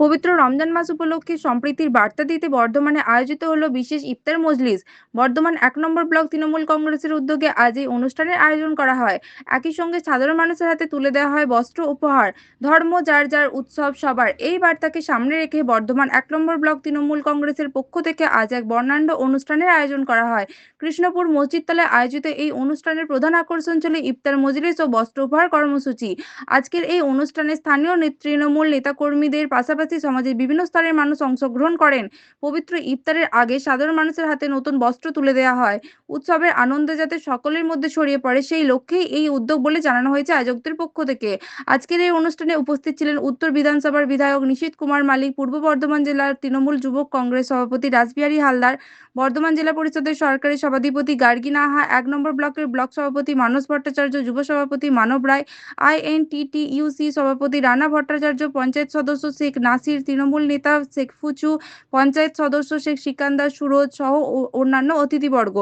পবিত্র রমজান মাস উপলক্ষে সম্প্রীতির বার্তা দিতে বর্ধমানে আয়োজিত হলো বিশেষ ইফতার মজলিস। বর্ধমান ১ নম্বর ব্লক তৃণমূল কংগ্রেসের উদ্যোগে আজ এই অনুষ্ঠানের আয়োজন করা হয়। একই সঙ্গে সাধারণ মানুষের হাতে তুলে দেওয়া হয় বস্ত্র উপহার। ধর্ম যার যার, উৎসব সবার, এই বার্তাকে সামনে রেখে বর্ধমান ১ নম্বর ব্লক তৃণমূল কংগ্রেসের পক্ষ থেকে আজ এক বর্ণাঢ্য অনুষ্ঠানের আয়োজন করা হয়। কৃষ্ণপুর মসজিদতলায় আয়োজিত এই অনুষ্ঠানের প্রধান আকর্ষণ ছিল ইফতার মজলিস ও বস্ত্র উপহার কর্মসূচি। আজকের এই অনুষ্ঠানে স্থানীয় তৃণমূল নেতাকর্মীদের পাশাপাশি সমাজের বিভিন্ন স্তরের মানুষ অংশগ্রহণ করেন। পবিত্র ইফতারের আগে সাধারণ মানুষের হাতে নতুন বস্ত্র তুলে দেওয়া হয়। উৎসবের আনন্দ যাতে সকলের মধ্যে ছড়িয়ে পড়ে, সেই লক্ষ্যেই এই উদ্যোগ বলে জানানো হয়েছে আয়োজকদের পক্ষ থেকে। আজকের এই অনুষ্ঠানে উপস্থিত ছিলেন উত্তর বিধানসভার বিধায়ক নিশীথ কুমার মালিক, পূর্ব বর্ধমান জেলার তৃণমূল যুবক কংগ্রেস সভাপতি রাসবিহারী হালদার, বর্ধমান জেলা পরিষদের সরকারি সভাধিপতি গার্গী নাহা, ১ নম্বর ব্লকের ব্লক সভাপতি মানস ভট্টাচার্য, যুব সভাপতি মানব রায়, আইএনটিটিইউসি সভাপতি রানা ভট্টাচার্য, পঞ্চায়েত সদস্য শেখ নাসির, তৃণমূল নেতা শেখ ফুচু, পঞ্চায়েত সদস্য শেখ সিকান্দার সুরজ সহ অন্যান্য অতিথিবর্গ।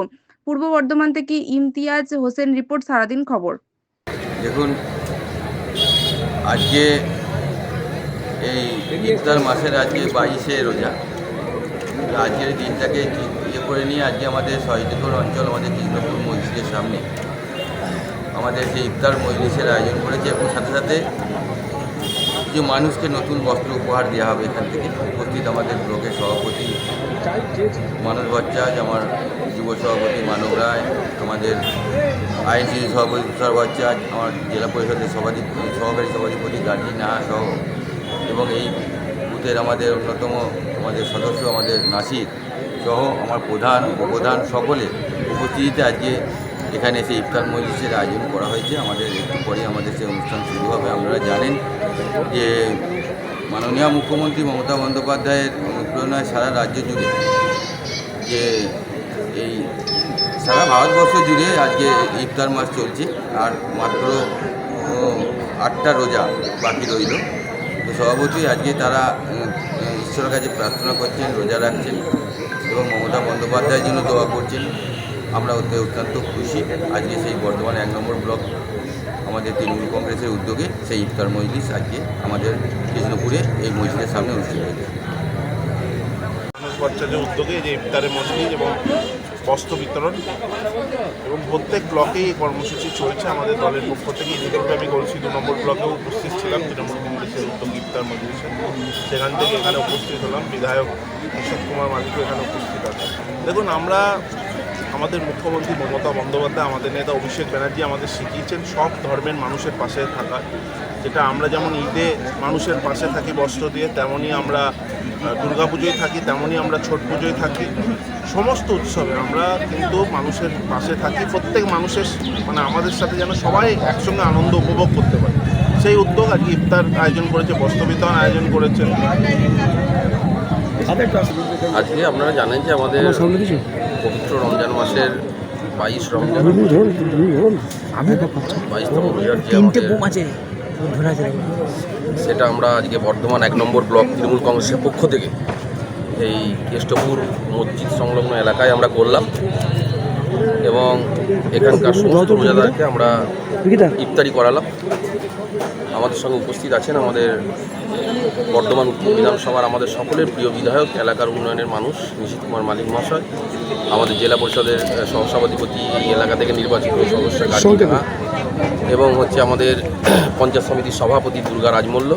পূর্ব বর্ধমান থেকে ইমতিয়াজ হোসেন রিপোর্ট, সারাদিন খবর। দেখুন, আজকে এই ইফতার মাসের আজকে 22শে রোজা। আজকের দিনটাকে করে নিয়ে আজকে আমাদের সহিদপুর অঞ্চল, আমাদের কৃষ্ণপুর মসজিদের সামনে আমাদের যে ইফতার মজলিসের আয়োজন করেছে এবং সাথে সাথে যে মানুষকে নতুন বস্ত্র উপহার দেওয়া হবে। এখান থেকে উপস্থিত আমাদের ব্লকের সভাপতি মানস ভট্টাচার্য, আমার যুব সভাপতি মানব রায়, আমাদের আইনজীবী সভাপতি তুষার ভট্টাচার্য, আমার জেলা পরিষদের সহকারী সভাধিপতি গার্গী নাহা সহ, এবং এই বুথের আমাদের অন্যতম আমাদের সদস্য আমাদের নাসির সহ আমার প্রধান উপপ্রধান সকলে উপস্থিতিতে আজকে এখানে এসে ইফতার মজলিসের আয়োজন করা হয়েছে। আমাদের একটু পরে আমাদের সেই অনুষ্ঠান শুরু হবে। আপনারা জানেন যে মাননীয় মুখ্যমন্ত্রী মমতা বন্দ্যোপাধ্যায়ের অনুপ্রেরণায় সারা রাজ্য জুড়ে যে এই সারা ভারতবর্ষ জুড়ে আজকে ইফতার মাস চলছে, আর মাত্র 8টা রোজা বাকি রইল। তো সভাপতি আজকে তারা ঈশ্বরের কাছে প্রার্থনা করছেন, রোজা রাখছেন এবং মমতা বন্দ্যোপাধ্যায়ের জন্য দোয়া করছেন। আমরা ওতে অত্যন্ত খুশি। আজকে সেই বর্ধমান 1 নম্বর ব্লক আমাদের তৃণমূল কংগ্রেসের উদ্যোগে সেই ইফতার মজলিস আজকে আমাদের কৃষ্ণপুরে এই মসজিদের সামনে অনুষ্ঠিত হয়েছে। বাচ্চাদের উদ্যোগে যে ইফতারের মজলিস এবং বস্ত্র বিতরণ এবং প্রত্যেক ব্লকেই এই কর্মসূচি চলছে। আমাদের দলের পক্ষ থেকে ইতিপূর্বে আমি বলছি 2 নম্বর ব্লকেও উপস্থিত ছিলাম তৃণমূল কংগ্রেসের উদ্যোগ ইফতার মজলিসে। সেখান থেকে এখানে উপস্থিত হলাম, বিধায়ক নিশীথ কুমার মালিকও এখানে উপস্থিত আছে। দেখুন, আমরা আমাদের মুখ্যমন্ত্রী মমতা বন্দ্যোপাধ্যায়, আমাদের নেতা অভিষেক ব্যানার্জি আমাদের শিখিয়েছেন সব ধর্মের মানুষের পাশে থাকা। যেটা আমরা যেমন ঈদে মানুষের পাশে থাকি বস্ত্র দিয়ে, তেমনই আমরা দুর্গাপুজোয় থাকি, তেমনই আমরা ছট পুজোয় থাকি। সমস্ত উৎসবে আমরা কিন্তু মানুষের পাশে থাকি। প্রত্যেক মানুষের আমাদের সাথে যেন সবাই একসঙ্গে আনন্দ উপভোগ করতে পারে, সেই উদ্যোগ আজকে ইফতার আয়োজন করেছে, বস্ত্র বিতরণ আয়োজন করেছেন। আজকে আপনারা জানেন যে আমাদের পবিত্র রমজান মাসের 22 রমজান 22তম রোজার যে সেটা আমরা আজকে বর্ধমান 1 নম্বর ব্লক তৃণমূল কংগ্রেসের পক্ষ থেকে এই কেষ্টপুর মসজিদ সংলগ্ন এলাকায় আমরা করলাম এবং এখানকার সমস্ত রোজাদারকে আমরা ইফতারি করালাম। আমাদের সঙ্গে উপস্থিত আছেন আমাদের বর্ধমান উত্তর বিধানসভার আমাদের সকলের প্রিয় বিধায়ক, এলাকার উন্নয়নের মানুষ নিশীথ কুমার মালিক মহাশয়, আমাদের জেলা পরিষদের সহসভাধিপতি, এই এলাকা থেকে নির্বাচিত সদস্য গার্গী নাহা, এবং আমাদের পঞ্চায়েত সমিতির সভাপতি দুর্গা রাজমল্ল,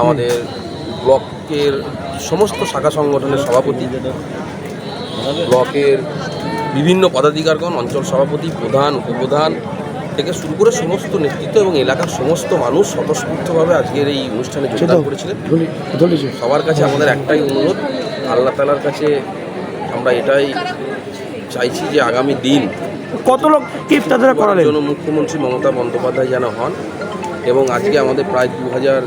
আমাদের ব্লকের সমস্ত শাখা সংগঠনের সভাপতি, ব্লকের বিভিন্ন পদাধিকারগণ, অঞ্চল সভাপতি, প্রধান, উপপ্রধান থেকে শুরু করে সমস্ত নেতৃত্ব এবং এলাকার সমস্ত মানুষ স্বতঃস্ফূর্তভাবে আজকের এই অনুষ্ঠানে যোগদান করেছিলেন। সবার কাছে আমাদের একটাই অনুরোধ, আল্লাহ তাআলার কাছে আমরা এটাই চাইছি যে আগামী দিন কত লোক ইফতার করালেন জন্য মুখ্যমন্ত্রী মমতা বন্দ্যোপাধ্যায় যেন হন, এবং আজকে আমাদের প্রায় 2000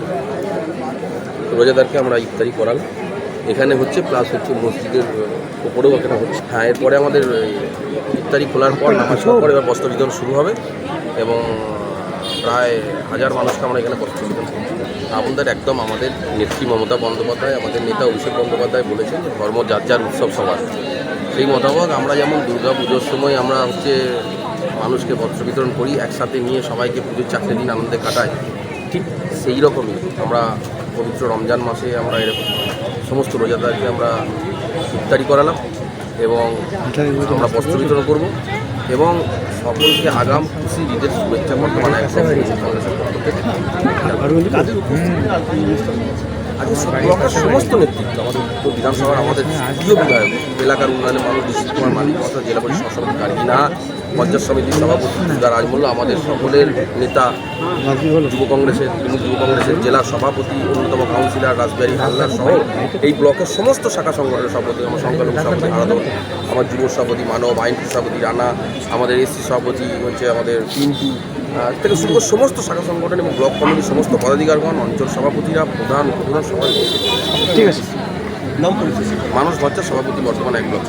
রোজাদারকে আমরা ইফতারি করালাম। এখানে প্লাস মসজিদের ওপরেও এখানে হচ্ছে। হ্যাঁ, এরপরে আমাদের ইফতারি খোলার পর নামাজ পর এবার বস্ত্র বিতরণ শুরু হবে এবং প্রায় 1000 মানুষকে আমরা এখানে বস্ত্র বিতরণ করছি। আমাদের একদম আমাদের নেত্রী মমতা বন্দ্যোপাধ্যায়, আমাদের নেতা অভিষেক বন্দ্যোপাধ্যায় বলেছেন যে ধর্ম যার যার, উৎসব সবার। সেই মোতাবেক আমরা যেমন দুর্গা পুজোর সময় আমরা মানুষকে বস্ত্র বিতরণ করি, একসাথে নিয়ে সবাইকে পুজোর 4টে দিন আনন্দে কাটাই, ঠিক সেই রকমই আমরা পবিত্র রমজান মাসে আমরা এরকম সমস্ত রোজাদারকে আমরা ইফতারি করালাম এবং আমরা বস্ত্র বিতরণ করব এবং সকলকে আগাম খুশি ঈদের শুভেচ্ছা বর্তমানে একদম কংগ্রেসের পক্ষ থেকে। আজকে ব্লকের সমস্ত নেতৃত্ব আমাদের উত্তর বিধানসভার আমাদের প্রিয় বিধায়ক এলাকার উন্নয়নে মানুষ নিশ্চিত কুমার মালিক মহাশয়, জেলা পরিষদ সভাপতি কারকিনা, পঞ্চায়েত সমিতির সভাপতি সুদা রাজমল্ল, আমাদের সকলের নেতা যুব কংগ্রেসের তৃণমূল যুব কংগ্রেসের জেলা সভাপতি, অন্যতম কাউন্সিলর রাসবিহারী হালদার সহ এই ব্লকের সমস্ত শাখা সংগঠনের সভাপতি, আমার সংখ্যালঘু সভাপতি আরাধন, আমার যুব সভাপতি মানব, আইন সভাপতি রানা, আমাদের এসসি সভাপতি হচ্ছে আমাদের পিন্টু থেকে শুরু করে সমস্ত শাখা সংগঠন এবং ব্লক কমিটির সমস্ত পদাধিকারগণ, অঞ্চল সভাপতিরা, প্রধান উপপ্রধান সবাই ঠিক আছে। মানুষ ভট্টাচার্য সভাপতি বর্তমানে 1 ব্লক।